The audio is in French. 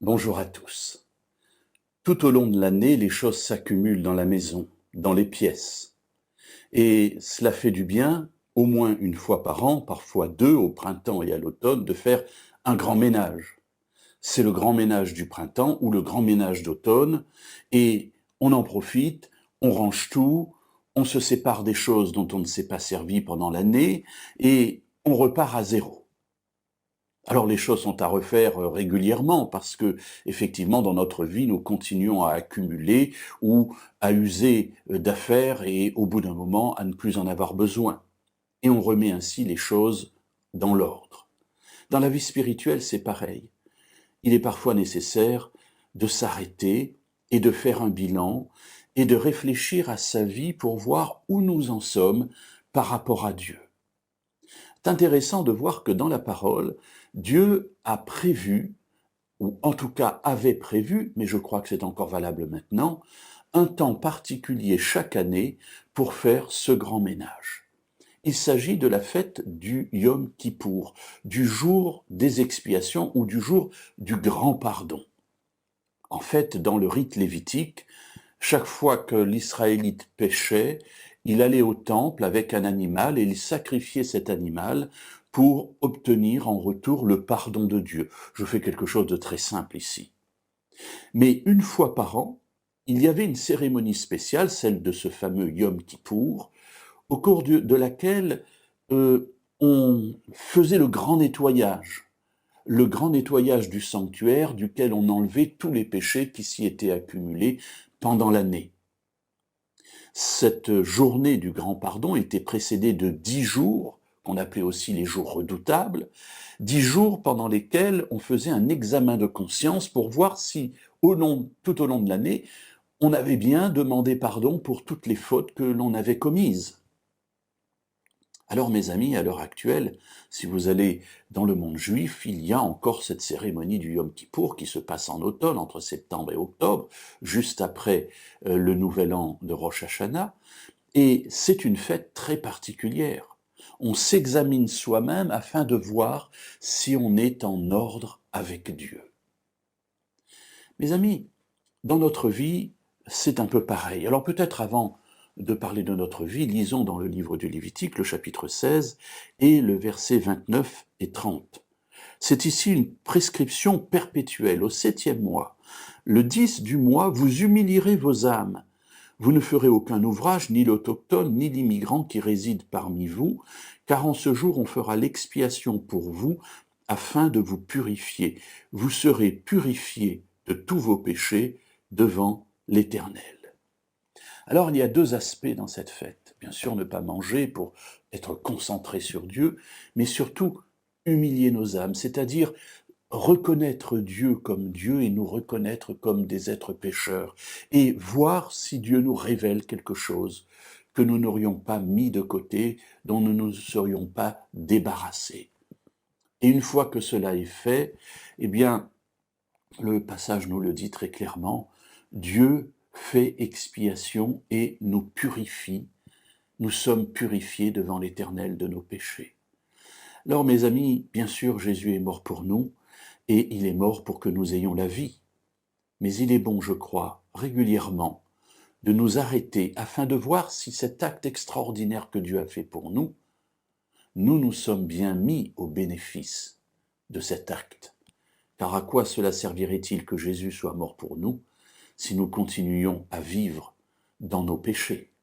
Bonjour à tous. Tout au long de l'année, les choses s'accumulent dans la maison, dans les pièces. Et cela fait du bien, au moins une fois par an, parfois deux, au printemps et à l'automne, de faire un grand ménage. C'est le grand ménage du printemps ou le grand ménage d'automne, et on en profite, on range tout, on se sépare des choses dont on ne s'est pas servi pendant l'année, et on repart à zéro. Alors les choses sont à refaire régulièrement parce que effectivement dans notre vie nous continuons à accumuler ou à user d'affaires et au bout d'un moment à ne plus en avoir besoin. Et on remet ainsi les choses dans l'ordre. Dans la vie spirituelle c'est pareil. Il est parfois nécessaire de s'arrêter et de faire un bilan et de réfléchir à sa vie pour voir où nous en sommes par rapport à Dieu. C'est intéressant de voir que dans la parole, Dieu a prévu, ou en tout cas avait prévu, mais je crois que c'est encore valable maintenant, un temps particulier chaque année pour faire ce grand ménage. Il s'agit de la fête du Yom Kippour, du jour des expiations ou du jour du grand pardon. En fait, dans le rite lévitique, chaque fois que l'Israélite péchait, il allait au temple avec un animal et il sacrifiait cet animal pour obtenir en retour le pardon de Dieu. Je fais quelque chose de très simple ici. Mais une fois par an, il y avait une cérémonie spéciale, celle de ce fameux Yom Kippour, au cours de laquelle on faisait le grand nettoyage du sanctuaire duquel on enlevait tous les péchés qui s'y étaient accumulés pendant l'année. Cette journée du grand pardon était précédée de 10 jours, qu'on appelait aussi les jours redoutables, 10 jours pendant lesquels on faisait un examen de conscience pour voir si, tout au long de l'année, on avait bien demandé pardon pour toutes les fautes que l'on avait commises. Alors mes amis, à l'heure actuelle, si vous allez dans le monde juif, il y a encore cette cérémonie du Yom Kippour qui se passe en automne, entre septembre et octobre, juste après le nouvel an de Rosh Hashanah, et c'est une fête très particulière. On s'examine soi-même afin de voir si on est en ordre avec Dieu. Mes amis, dans notre vie, c'est un peu pareil. Alors peut-être avant de parler de notre vie, lisons dans le livre du Lévitique, le chapitre 16 et le verset 29 et 30. C'est ici une prescription perpétuelle. Au 7e mois, le 10 du mois, vous humilierez vos âmes. Vous ne ferez aucun ouvrage, ni l'autochtone, ni l'immigrant qui réside parmi vous, car en ce jour on fera l'expiation pour vous, afin de vous purifier. Vous serez purifiés de tous vos péchés devant l'Éternel. Alors il y a deux aspects dans cette fête. Bien sûr, ne pas manger pour être concentré sur Dieu, mais surtout humilier nos âmes, c'est-à-dire reconnaître Dieu comme Dieu et nous reconnaître comme des êtres pécheurs, et voir si Dieu nous révèle quelque chose que nous n'aurions pas mis de côté, dont nous ne nous serions pas débarrassés. Et une fois que cela est fait, eh bien, le passage nous le dit très clairement, Dieu fait expiation et nous purifie. Nous sommes purifiés devant l'Éternel de nos péchés. Alors mes amis, bien sûr, Jésus est mort pour nous, et il est mort pour que nous ayons la vie. Mais il est bon, je crois, régulièrement, de nous arrêter afin de voir si cet acte extraordinaire que Dieu a fait pour nous, nous nous sommes bien mis au bénéfice de cet acte. Car à quoi cela servirait-il que Jésus soit mort pour nous si nous continuions à vivre dans nos péchés ?